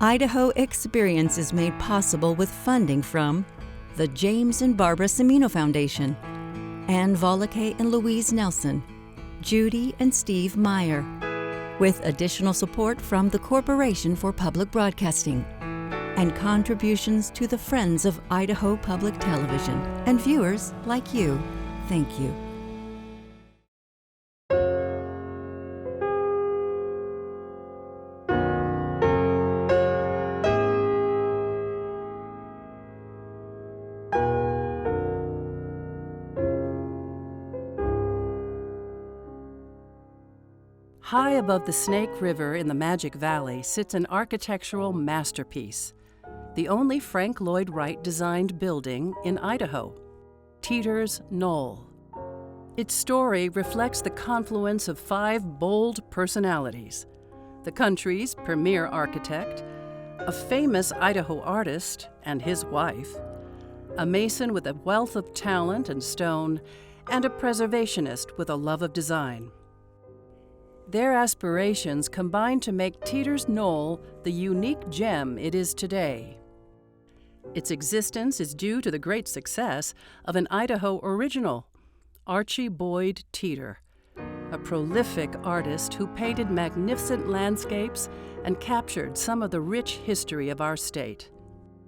Idaho Experience is made possible with funding from the James and Barbara Cimino Foundation, Ann Volokay and Louise Nelson, Judy and Steve Meyer, with additional support from the Corporation for Public Broadcasting, and contributions to the Friends of Idaho Public Television and viewers like you. Thank you. High above the Snake River in the Magic Valley sits an architectural masterpiece, the only Frank Lloyd Wright designed building in Idaho, Teeter's Knoll. Its story reflects the confluence of 5 bold personalities: the country's premier architect, a famous Idaho artist and his wife, a mason with a wealth of talent and stone, and a preservationist with a love of design. Their aspirations combine to make Teeter's Knoll the unique gem it is today. Its existence is due to the great success of an Idaho original, Archie Boyd Teeter, a prolific artist who painted magnificent landscapes and captured some of the rich history of our state.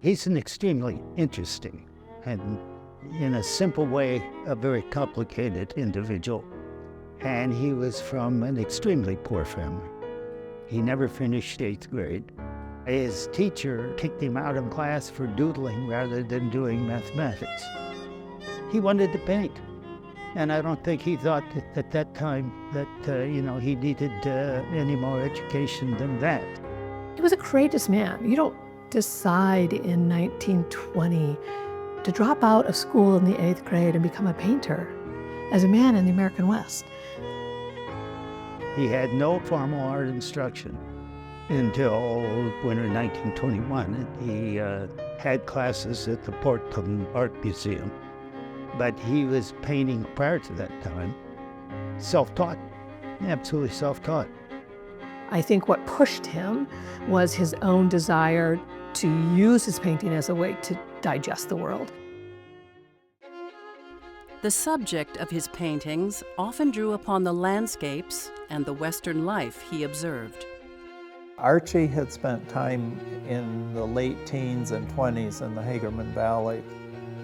He's an extremely interesting and, in a simple way, a very complicated individual. And he was from an extremely poor family. He never finished 8th grade. His teacher kicked him out of class for doodling rather than doing mathematics. He wanted to paint. And I don't think he thought at that time that, he needed any more education than that. He was a courageous man. You don't decide in 1920 to drop out of school in the 8th grade and become a painter as a man in the American West. He had no formal art instruction until winter 1921. He had classes at the Portland Art Museum, but he was painting prior to that time, self-taught, absolutely self-taught. I think what pushed him was his own desire to use his painting as a way to digest the world. The subject of his paintings often drew upon the landscapes and the Western life he observed. Archie had spent time in the late teens and 20s in the Hagerman Valley,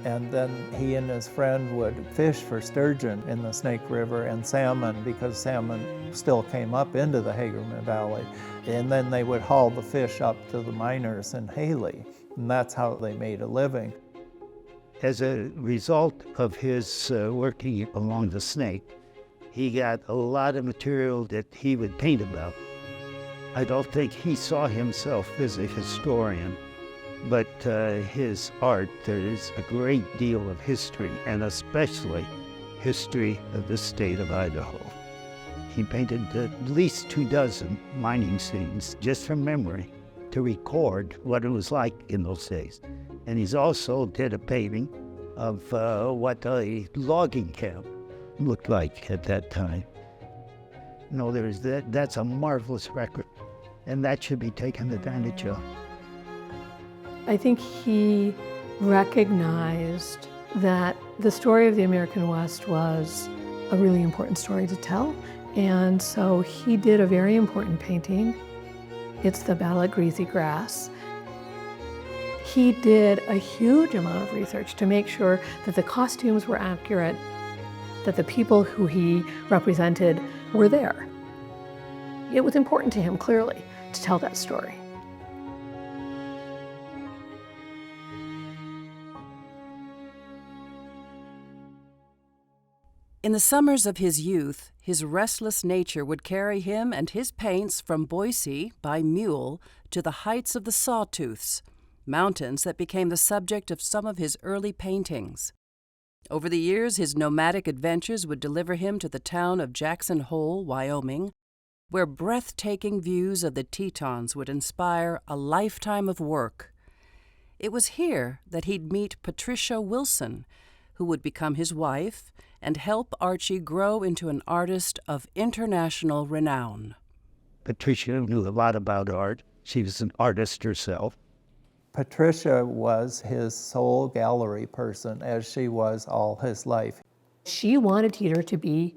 and then he and his friend would fish for sturgeon in the Snake River and salmon, because salmon still came up into the Hagerman Valley. And then they would haul the fish up to the miners in Haley, and that's how they made a living. As a result of his working along the Snake, he got a lot of material that he would paint about. I don't think he saw himself as a historian, but his art, there is a great deal of history, and especially history of the state of Idaho. He painted at least 24 mining scenes, just from memory, to record what it was like in those days. And he's also did a painting of what a logging camp looked like at that time. There's that's a marvelous record, and that should be taken advantage of. I think he recognized that the story of the American West was a really important story to tell, and so he did a very important painting. It's the Battle at Greasy Grass. He did a huge amount of research to make sure that the costumes were accurate, that the people who he represented were there. It was important to him, clearly, to tell that story. In the summers of his youth, his restless nature would carry him and his paints from Boise by mule to the heights of the Sawtooths, mountains that became the subject of some of his early paintings. Over the years, his nomadic adventures would deliver him to the town of Jackson Hole, Wyoming, where breathtaking views of the Tetons would inspire a lifetime of work. It was here that he'd meet Patricia Wilson, who would become his wife and help Archie grow into an artist of international renown. Patricia knew a lot about art. She was an artist herself. Patricia was his sole gallery person, as she was all his life. She wanted Teeter to be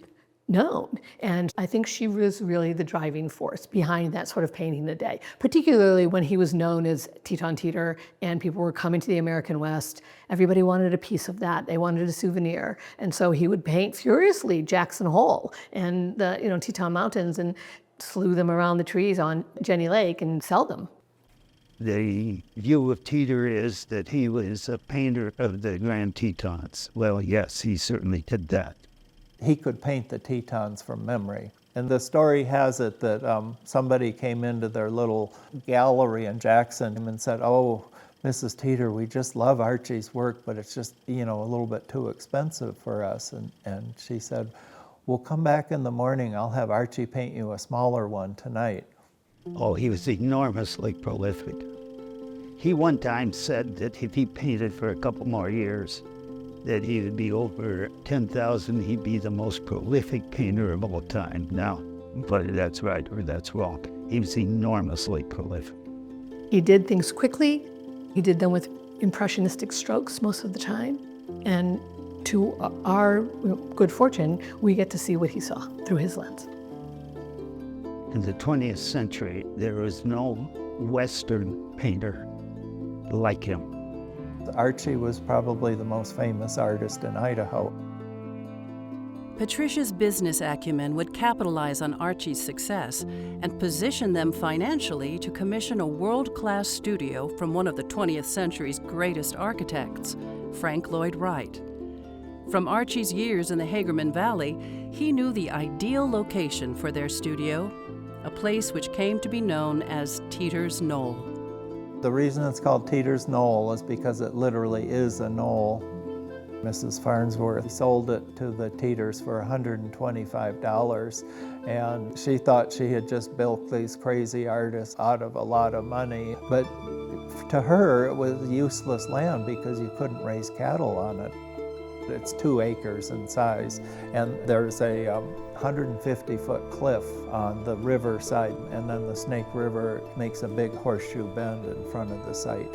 known, and I think she was really the driving force behind that sort of painting the day, particularly when he was known as Teton Teeter and people were coming to the American West. Everybody wanted a piece of that. They wanted a souvenir, and so he would paint furiously Jackson Hole and the Teton Mountains and slew them around the trees on Jenny Lake and sell them. The view of Teeter is that he was a painter of the Grand Tetons. Well, yes, he certainly did that. He could paint the Tetons from memory. And the story has it that somebody came into their little gallery in Jackson and said, "Oh, Mrs. Teeter, we just love Archie's work, but it's just, a little bit too expensive for us." And she said, "Well, come back in the morning. I'll have Archie paint you a smaller one tonight." Oh, he was enormously prolific. He one time said that if he painted for a couple more years, that he would be over 10,000, he'd be the most prolific painter of all time. Now, whether that's right or that's wrong, he was enormously prolific. He did things quickly. He did them with impressionistic strokes most of the time. And to our good fortune, we get to see what he saw through his lens. In the 20th century, there was no Western painter like him. Archie was probably the most famous artist in Idaho. Patricia's business acumen would capitalize on Archie's success and position them financially to commission a world-class studio from one of the 20th century's greatest architects, Frank Lloyd Wright. From Archie's years in the Hagerman Valley, he knew the ideal location for their studio, a place which came to be known as Teeter's Knoll. The reason it's called Teeter's Knoll is because it literally is a knoll. Mrs. Farnsworth sold it to the Teeters for $125, and she thought she had just built these crazy artists out of a lot of money. But to her, it was useless land because you couldn't raise cattle on it. It's 2 acres in size, and there's a 150-foot cliff on the river side, and then the Snake River makes a big horseshoe bend in front of the site.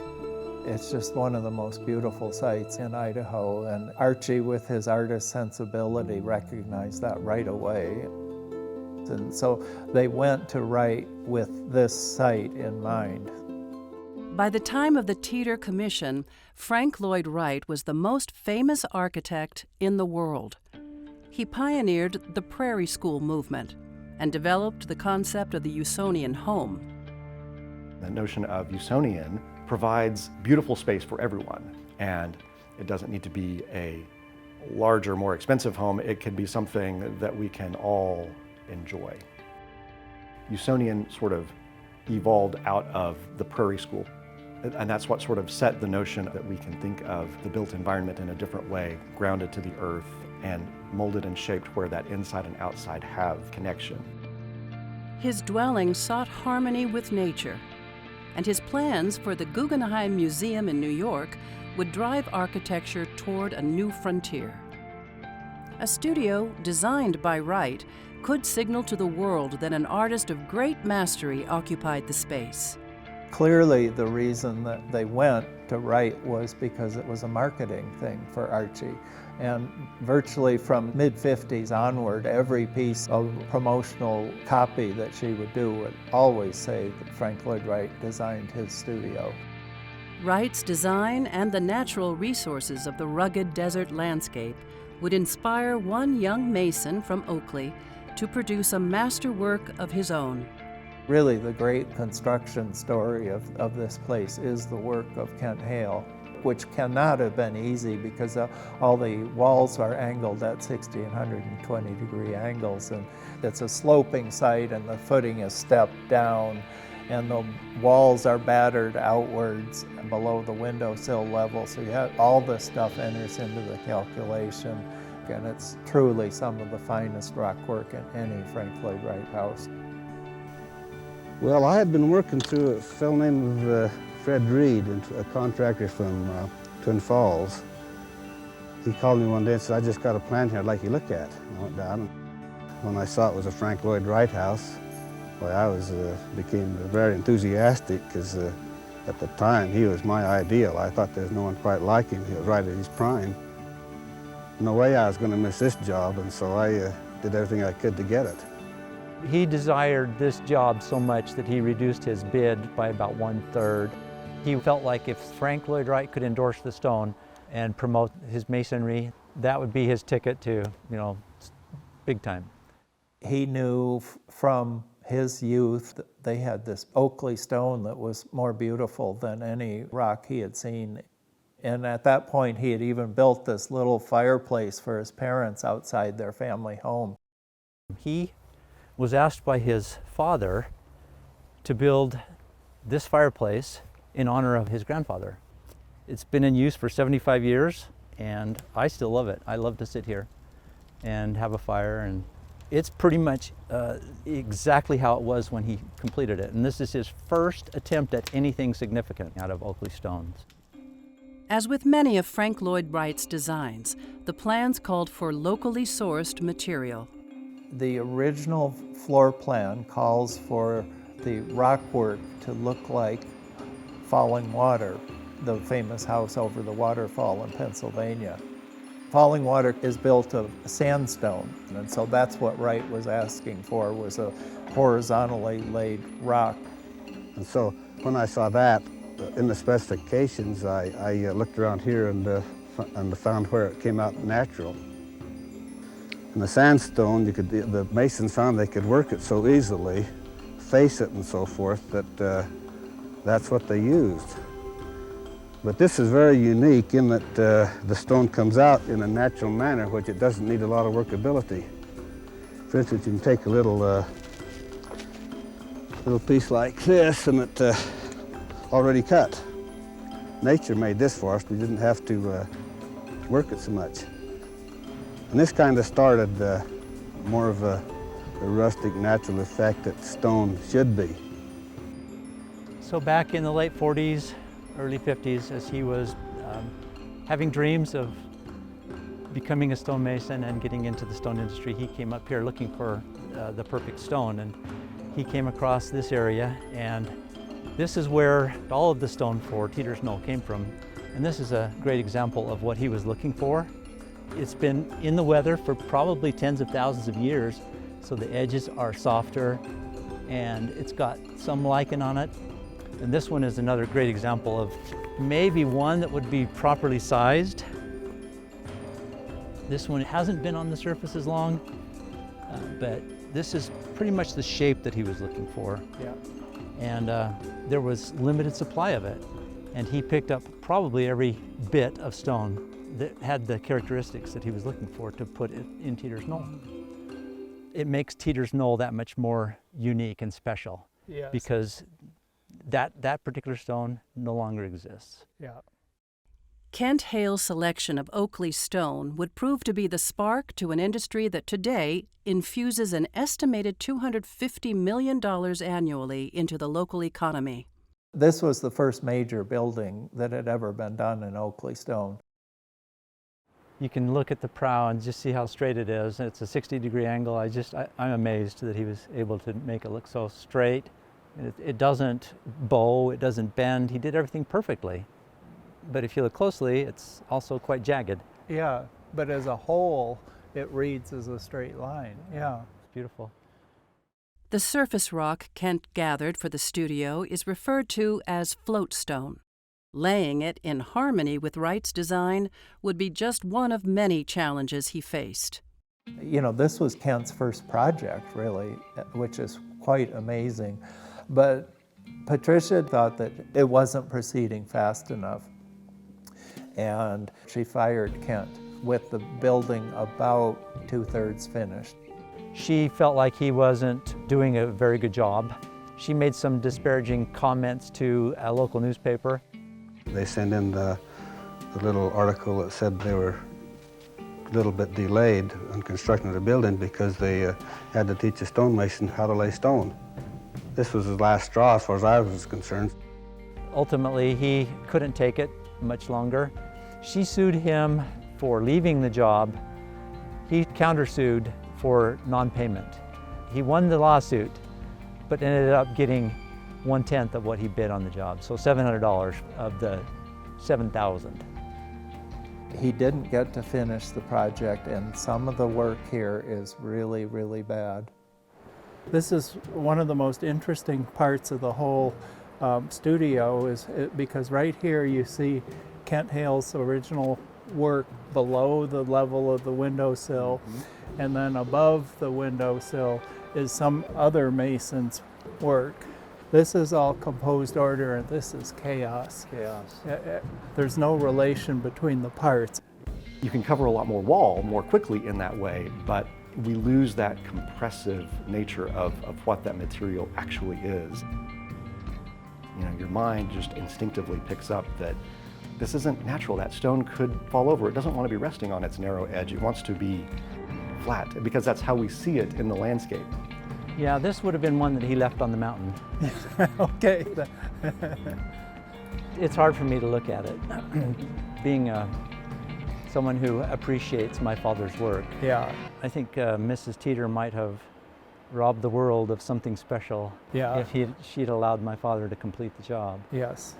It's just one of the most beautiful sites in Idaho, and Archie, with his artist sensibility, recognized that right away. And so they went to Wright with this site in mind. By the time of the Teeter Commission, Frank Lloyd Wright was the most famous architect in the world. He pioneered the Prairie School movement and developed the concept of the Usonian home. The notion of Usonian provides beautiful space for everyone, and it doesn't need to be a larger, more expensive home. It can be something that we can all enjoy. Usonian sort of evolved out of the Prairie School. And that's what sort of set the notion that we can think of the built environment in a different way, grounded to the earth and molded and shaped where that inside and outside have connection. His dwelling sought harmony with nature, and his plans for the Guggenheim Museum in New York would drive architecture toward a new frontier. A studio designed by Wright could signal to the world that an artist of great mastery occupied the space. Clearly, the reason that they went to Wright was because it was a marketing thing for Archie. And virtually from mid-50s onward, every piece of promotional copy that she would do would always say that Frank Lloyd Wright designed his studio. Wright's design and the natural resources of the rugged desert landscape would inspire one young mason from Oakley to produce a masterwork of his own. Really, the great construction story of this place is the work of Kent Hale, which cannot have been easy because all the walls are angled at 60 and 120 degree angles, and it's a sloping site and the footing is stepped down, and the walls are battered outwards and below the windowsill level, so you have all this stuff enters into the calculation, and it's truly some of the finest rock work in any Frank Lloyd Wright house. Well, I had been working through a fellow named Fred Reed, a contractor from Twin Falls. He called me one day and said, "I just got a plan here I'd like you to look at." I went down, and when I saw it was a Frank Lloyd Wright house, Well, became very enthusiastic because at the time he was my ideal. I thought there's no one quite like him. He was right at his prime. No way I was going to miss this job, and so I did everything I could to get it. He desired this job so much that he reduced his bid by about 1/3. He felt like if Frank Lloyd Wright could endorse the stone and promote his masonry, that would be his ticket to, big time. He knew from his youth that they had this Oakley stone that was more beautiful than any rock he had seen. And at that point, he had even built this little fireplace for his parents outside their family home. He was asked by his father to build this fireplace in honor of his grandfather. It's been in use for 75 years, and I still love it. I love to sit here and have a fire, and it's pretty much exactly how it was when he completed it. And this is his first attempt at anything significant out of Oakley stones. As with many of Frank Lloyd Wright's designs, the plans called for locally sourced material. The original floor plan calls for the rockwork to look like Falling Water, the famous house over the waterfall in Pennsylvania. Falling Water is built of sandstone, and so that's what Wright was asking for, was a horizontally laid rock. And so when I saw that in the specifications, I looked around here and found where it came out natural. In the sandstone, the masons found they could work it so easily, face it and so forth, that that's what they used. But this is very unique in that the stone comes out in a natural manner, which it doesn't need a lot of workability. For instance, you can take a little piece like this, and it already cut. Nature made this for us. We didn't have to work it so much. And this kind of started more of a rustic, natural effect that stone should be. So back in the late 40s, early 50s, as he was having dreams of becoming a stonemason and getting into the stone industry, he came up here looking for the perfect stone, and he came across this area, and this is where all of the stone for Teeters Knoll came from. And this is a great example of what he was looking for. It's been in the weather for probably tens of thousands of years, so the edges are softer and it's got some lichen on it. And this one is another great example of maybe one that would be properly sized. This one hasn't been on the surface as long, but this is pretty much the shape that he was looking for. Yeah. And there was limited supply of it. And he picked up probably every bit of stone that had the characteristics that he was looking for to put it in Teeters Knoll. It makes Teeters Knoll that much more unique and special. Yes. Because that particular stone no longer exists. Yeah. Kent Hale's selection of Oakley stone would prove to be the spark to an industry that today infuses an estimated $250 million annually into the local economy. This was the first major building that had ever been done in Oakley stone. You can look at the prow and just see how straight it is. It's a 60-degree angle. I'm amazed that he was able to make it look so straight. It doesn't bow, it doesn't bend. He did everything perfectly. But if you look closely, it's also quite jagged. Yeah, but as a whole, it reads as a straight line. Yeah. It's beautiful. The surface rock Kent gathered for the studio is referred to as floatstone. Laying it in harmony with Wright's design would be just one of many challenges he faced. You know, this was Kent's first project, really, which is quite amazing. But Patricia thought that it wasn't proceeding fast enough, and she fired Kent with the building about 2/3 finished. She felt like he wasn't doing a very good job. She made some disparaging comments to a local newspaper. They sent in the little article that said they were a little bit delayed on constructing the building because they had to teach a stonemason how to lay stone. This was his last straw as far as I was concerned. Ultimately, he couldn't take it much longer. She sued him for leaving the job. He countersued for non-payment. He won the lawsuit, but ended up getting 1/10 of what he bid on the job. So $700 of the $7,000. He didn't get to finish the project, and some of the work here is really, really bad. This is one of the most interesting parts of the whole studio because right here you see Kent Hale's original work below the level of the windowsill, and then above the windowsill is some other mason's work. This is all composed order, and this is chaos. There's no relation between the parts. You can cover a lot more wall more quickly in that way, but we lose that compressive nature of what that material actually is. You know, your mind just instinctively picks up that this isn't natural. That stone could fall over. It doesn't want to be resting on its narrow edge. It wants to be flat, because that's how we see it in the landscape. Yeah, this would have been one that he left on the mountain. Okay. It's hard for me to look at it, being someone who appreciates my father's work. Yeah. I think Mrs. Teeter might have robbed the world of something special if she'd allowed my father to complete the job. Yes.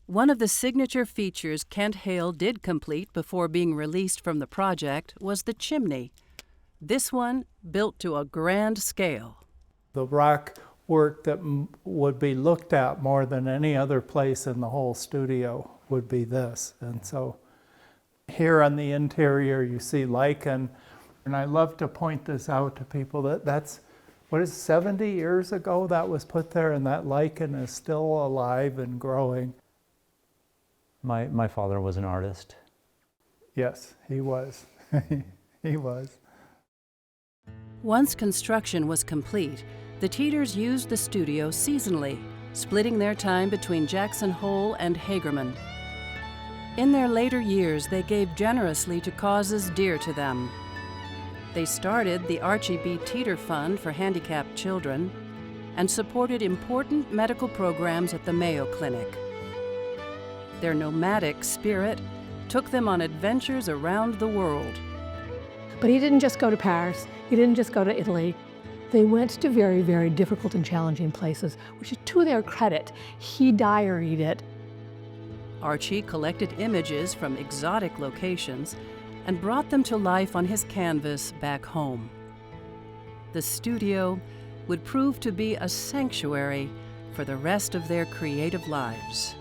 One of the signature features Kent Hale did complete before being released from the project was the chimney. This one built to a grand scale. The rock work that would be looked at more than any other place in the whole studio would be this. And so here on the interior you see lichen, and I love to point this out to people that's, 70 years ago that was put there, and that lichen is still alive and growing. My father was an artist. Yes, he was. He was. Once construction was complete, the Teeters used the studio seasonally, splitting their time between Jackson Hole and Hagerman. In their later years, they gave generously to causes dear to them. They started the Archie B. Teeter Fund for handicapped children and supported important medical programs at the Mayo Clinic. Their nomadic spirit took them on adventures around the world. But he didn't just go to Paris. He didn't just go to Italy. They went to very, very difficult and challenging places, which is to their credit. He diaried it. Archie collected images from exotic locations and brought them to life on his canvas back home. The studio would prove to be a sanctuary for the rest of their creative lives.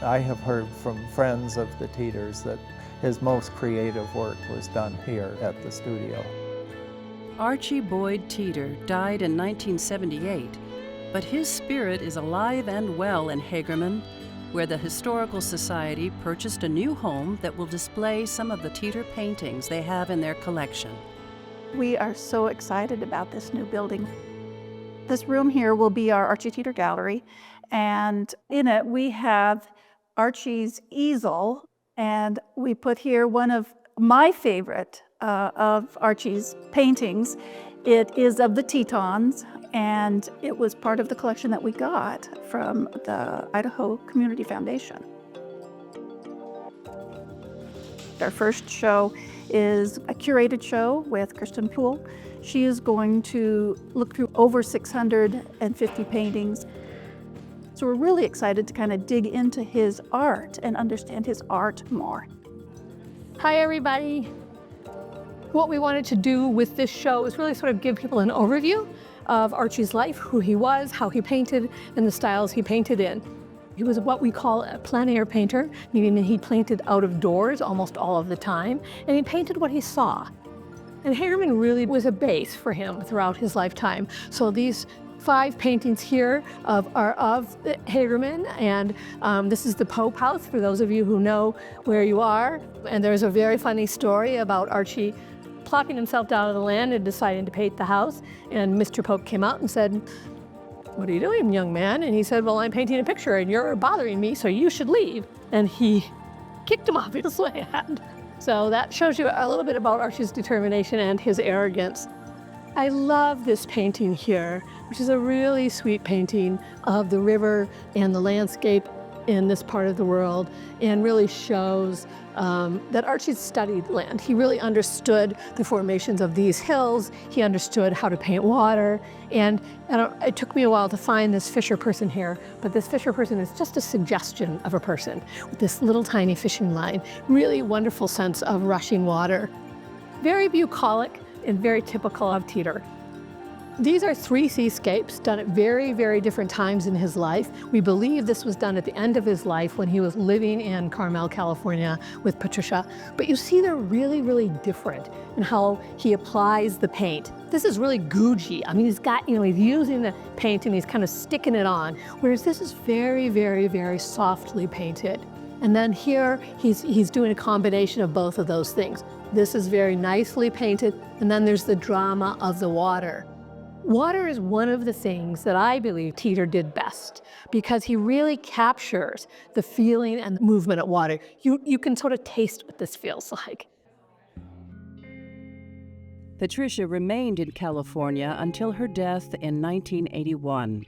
I have heard from friends of the Teeters that his most creative work was done here at the studio. Archie Boyd Teeter died in 1978, but his spirit is alive and well in Hagerman, where the Historical Society purchased a new home that will display some of the Teeter paintings they have in their collection. We are so excited about this new building. This room here will be our Archie Teeter Gallery, and in it we have Archie's easel, and we put here one of my favorite of Archie's paintings. It is of the Tetons, and it was part of the collection that we got from the Idaho Community Foundation. Our first show is a curated show with Kristen Poole. She is going to look through over 650 paintings. So we're really excited to kind of dig into his art and understand his art more. Hi, everybody. What we wanted to do with this show is really sort of give people an overview of Archie's life, who he was, how he painted, and the styles he painted in. He was what we call a plein air painter, meaning that he painted out of doors almost all of the time, and he painted what he saw. And Hagerman really was a base for him throughout his lifetime. So these 5 paintings here are of Hagerman, and this is the Pope House, for those of you who know where you are. And there's a very funny story about Archie plopping himself down on the land and deciding to paint the house. And Mr. Pope came out and said, "What are you doing, young man?" And he said, "Well, I'm painting a picture and you're bothering me, so you should leave." And he kicked him off his land. So that shows you a little bit about Archie's determination and his arrogance. I love this painting here, which is a really sweet painting of the river and the landscape. in this part of the world and really shows that Archie studied land. He really understood the formations of these hills. He understood how to paint water. And it took me a while to find this Fisher person here, but this Fisher person is just a suggestion of a person with this little tiny fishing line. Really wonderful sense of rushing water. Very bucolic and very typical of Teeter. These are 3 seascapes done at very, very different times in his life. We believe this was done at the end of his life when he was living in Carmel, California with Patricia. But you see they're really, really different in how he applies the paint. This is really Gucci. I mean, he's using the paint and he's kind of sticking it on, whereas this is very, very, very softly painted. And then here, he's doing a combination of both of those things. This is very nicely painted, and then there's the drama of the water. Water is one of the things that I believe Teeter did best because he really captures the feeling and the movement of water. You can sort of taste what this feels like. Patricia remained in California until her death in 1981.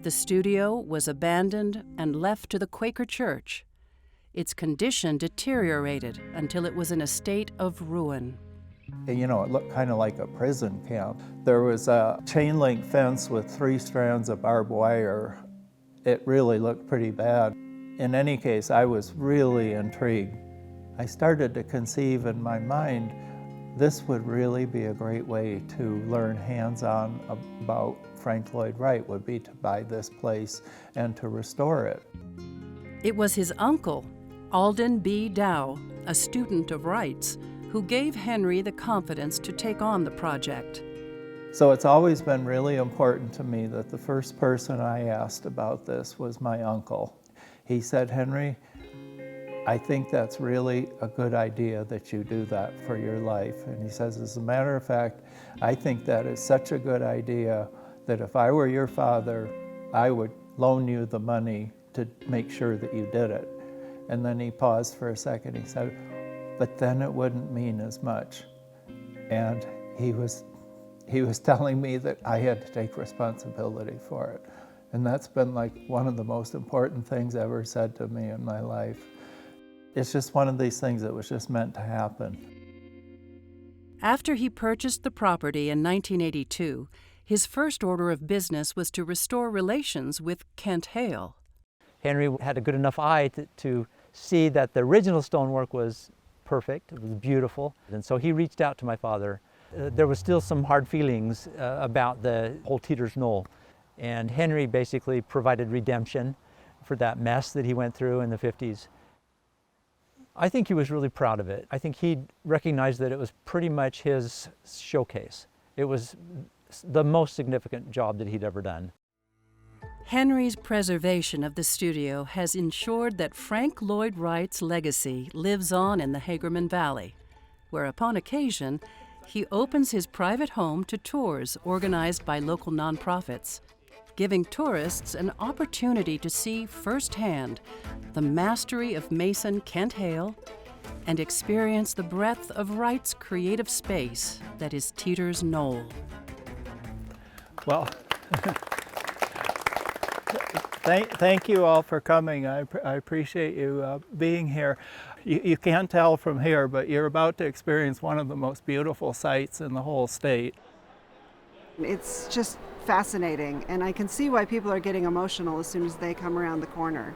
The studio was abandoned and left to the Quaker Church. Its condition deteriorated until it was in a state of ruin. You know, it looked kind of like a prison camp. There was a chain link fence with 3 strands of barbed wire. It really looked pretty bad. In any case, I was really intrigued. I started to conceive in my mind, this would really be a great way to learn hands-on about Frank Lloyd Wright, would be to buy this place and to restore it. It was his uncle, Alden B. Dow, a student of Wright's, who gave Henry the confidence to take on the project. So it's always been really important to me that the first person I asked about this was my uncle. He said, Henry, I think that's really a good idea that you do that for your life. And he says, as a matter of fact, I think that is such a good idea that if I were your father, I would loan you the money to make sure that you did it. And then he paused for a second. He said, but then it wouldn't mean as much. And he was telling me that I had to take responsibility for it. And that's been like one of the most important things ever said to me in my life. It's just one of these things that was just meant to happen. After he purchased the property in 1982, his first order of business was to restore relations with Kent Hale. Henry had a good enough eye to see that the original stonework was perfect, it was beautiful, and so he reached out to my father. There was still some hard feelings about the whole Teeter's Knoll, and Henry basically provided redemption for that mess that he went through in the 50s. I think he was really proud of it. I think he recognized that it was pretty much his showcase. It was the most significant job that he'd ever done. Henry's preservation of the studio has ensured that Frank Lloyd Wright's legacy lives on in the Hagerman Valley, where upon occasion, he opens his private home to tours organized by local nonprofits, giving tourists an opportunity to see firsthand the mastery of mason Kent Hale and experience the breadth of Wright's creative space that is Teeter's Knoll. Well, thank you all for coming. I appreciate you being here. You can't tell from here, but you're about to experience one of the most beautiful sights in the whole state. It's just fascinating, and I can see why people are getting emotional as soon as they come around the corner.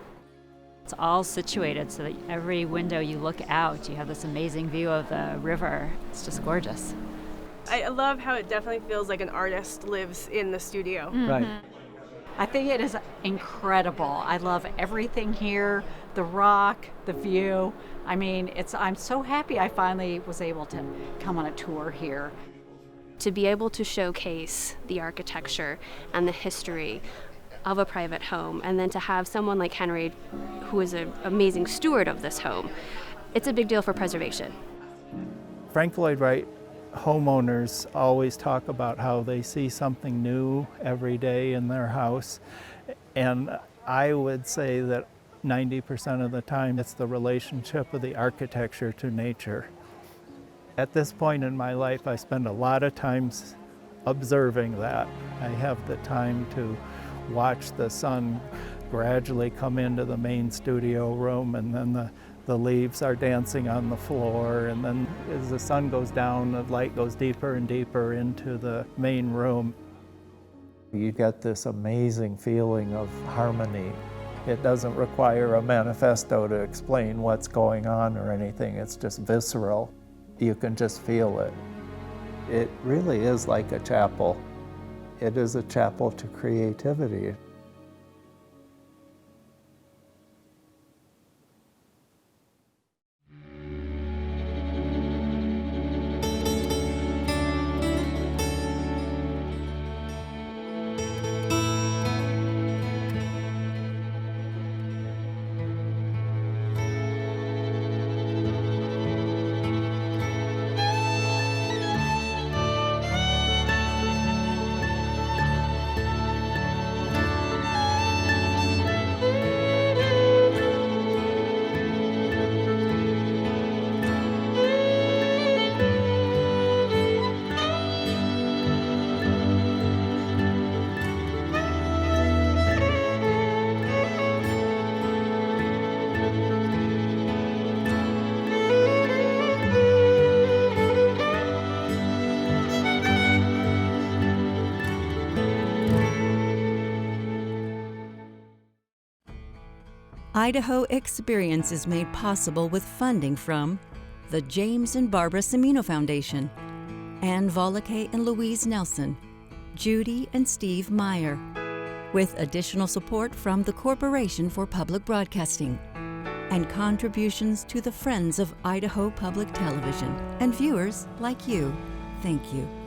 It's all situated so that every window you look out, you have this amazing view of the river. It's just gorgeous. I love how it definitely feels like an artist lives in the studio. Mm-hmm. Right. I think it is incredible. I love everything here, the rock, the view. I mean, I'm so happy I finally was able to come on a tour here. To be able to showcase the architecture and the history of a private home, and then to have someone like Henry, who is an amazing steward of this home, it's a big deal for preservation. Frank Lloyd Wright homeowners always talk about how they see something new every day in their house, and I would say that 90% of the time it's the relationship of the architecture to nature. At this point in my life, I spend a lot of times observing that. I have the time to watch the sun gradually come into the main studio room, and then the leaves are dancing on the floor, and then as the sun goes down, the light goes deeper and deeper into the main room. You get this amazing feeling of harmony. It doesn't require a manifesto to explain what's going on or anything. It's just visceral. You can just feel it. It really is like a chapel. It is a chapel to creativity. Idaho Experience is made possible with funding from the James and Barbara Cimino Foundation, Ann Volokay and Louise Nelson, Judy and Steve Meyer, with additional support from the Corporation for Public Broadcasting, and contributions to the Friends of Idaho Public Television and viewers like you. Thank you.